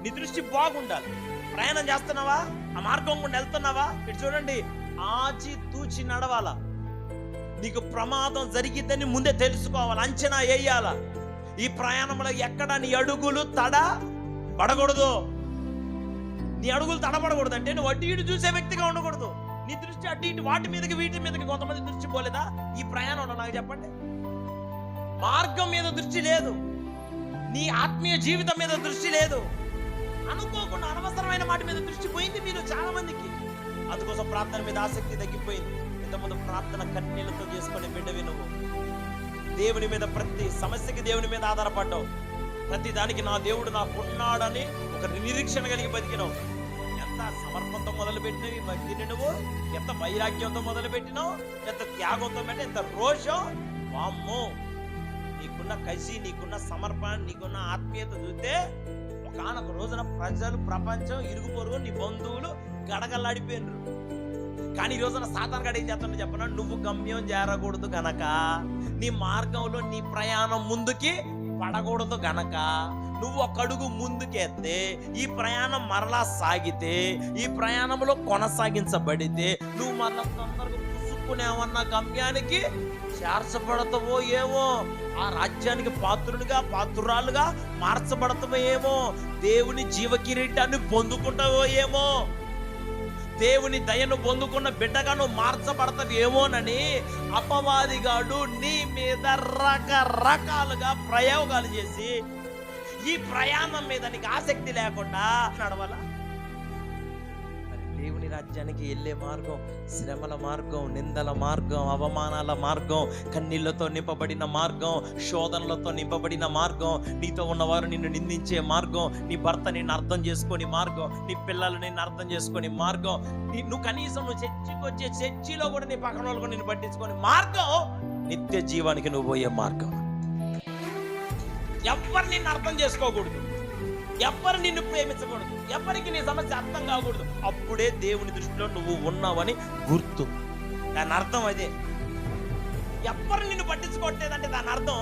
నీ దృష్టి బాగుండాలి. ప్రయాణం చేస్తున్నావా, ఆ మార్గం గుండా వెళ్తున్నావా, ఇటు చూడండి, ఆచి తూచి నడవాలా. నీకు ప్రమాదం జరిగిద్దని ముందే తెలుసుకోవాలి, అంచనా వేయాలా. ఈ ప్రయాణంలో ఎక్కడ నీ అడుగులు తడ పడకూడదు. నీ అడుగులు తడబడకూడదు అంటే నువ్వు అటు ఇటు చూసే వ్యక్తిగా ఉండకూడదు. నీ దృష్టి అటు ఇటు వాటి మీదకి వీటి మీదకి కొంతమంది దృష్టి పోలేదా ఈ ప్రయాణంలో? నాకు చెప్పండి. మార్గం మీద దృష్టి లేదు, నీ ఆత్మీయ జీవితం మీద దృష్టి లేదు. అనుకోకుండా అనవసరమైన వాటి మీద దృష్టి పోయింది మీరు చాలా మందికి. అందుకోసం ప్రార్థన మీద ఆసక్తి తగ్గిపోయింది. ఇంతకుముందు ప్రార్థన కన్నీళ్లతో చేసుకునే బిడ్డవి నువ్వు. దేవుని మీద, ప్రతి సమస్యకి దేవుని మీద ఆధారపడ్డావు. ప్రతి దానికి నా దేవుడు నాకున్నాడని ఒక నిరీక్షణ కలిగి బతికినావు. ఎంత సమర్పణతో మొదలుపెట్టినవి భక్తిని నువ్వు, ఎంత వైరాగ్యంతో మొదలుపెట్టినావు, ఎంత త్యాగంతో పెట్టి, ఎంత రోషం. వామ్మో, నీకున్న కసి, నీకున్న సమర్పణ, నీకున్న ఆత్మీయత చూస్తే ఒకనొక రోజున ప్రజలు, ప్రపంచం, ఇరుగు పొరుగు, నీ బంధువులు గడగల్లాడిపోయినరు. కానీ ఈ రోజున సాతాను గడ ఏం చేస్తానో చెప్పనా, నువ్వు గమ్యం చేరకూడదు గనక, నీ మార్గంలో నీ ప్రయాణం ముందుకి పడకూడదు గనక, నువ్వు ఒక అడుగు ముందుకెత్తే ఈ ప్రయాణం మరలా సాగితే, ఈ ప్రయాణంలో కొనసాగించబడితే నువ్వు మరలా తొందరగా పుసుక్కునేవన్న గమ్యానికి చేర్చబడతావో ఏమో, ఆ రాజ్యానికి పాత్రునిగా, పాత్రురాలుగా మార్చబడతావో ఏమో, దేవుని జీవకిరీటాన్ని పొందుకుంటావో ఏమో, దేవుని దయను పొందుకున్న బిడ్డగా నువ్వు మార్చబడతావేమోనని అపవాదిగాడు నీ మీద రకరకాలుగా ప్రయోగాలు చేసి ఈ ప్రయాణం మీద నీకు ఆసక్తి లేకుండా నడవాలా? మరి దేవుని రాజ్యానికి వెళ్ళే మార్గం శ్రమల మార్గం, నిందల మార్గం, అవమానాల మార్గం, కన్నీళ్లతో నింపబడిన మార్గం, శోధనలతో నింపబడిన మార్గం, నీతో ఉన్నవారు నిన్ను నిందించే మార్గం, నీ భర్త నిన్ను అర్థం చేసుకొని మార్గం, నీ పిల్లలు నిన్ను అర్థం చేసుకొని మార్గం, నువ్వు కనీసం నువ్వు చర్చికి వచ్చే చర్చిలో కూడా నీ పక్కన వాళ్ళు నిన్ను పట్టించుకొని మార్గం, నిత్య జీవానికి నువ్వు పోయే మార్గం. ఎవ్వరు నిన్ను అర్థం చేసుకోకూడదు, ఎవ్వరు నిన్ను ప్రేమించకూడదు, ఎవరికి నీ సమస్య అర్థం కాకూడదు. అప్పుడే దేవుని దృష్టిలో నువ్వు ఉన్నావని గుర్తు. దాని అర్థం అదే. ఎవ్వరు నిన్ను పట్టించుకోవట్లేదంటే దాని అర్థం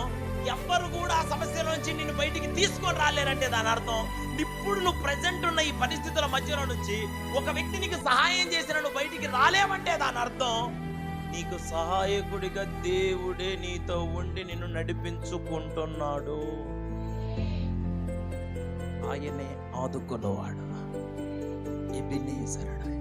ఎవ్వరు కూడా ఆ సమస్యలోంచి నిన్ను బయటికి తీసుకొని రాలేరంటే దాని అర్థం ఇప్పుడు నువ్వు ప్రజెంట్ ఉన్న ఈ పరిస్థితుల మధ్యలో నుంచి ఒక వ్యక్తి నీకు సహాయం చేసిన నువ్వు బయటికి రాలేవంటే దాని అర్థం నీకు సహాయకుడిగా దేవుడే నీతో ఉండి నిన్ను నడిపించుకుంటున్నాడు. ఆయనే ఆదుకున్నవాడు, ఎబెనేజరు.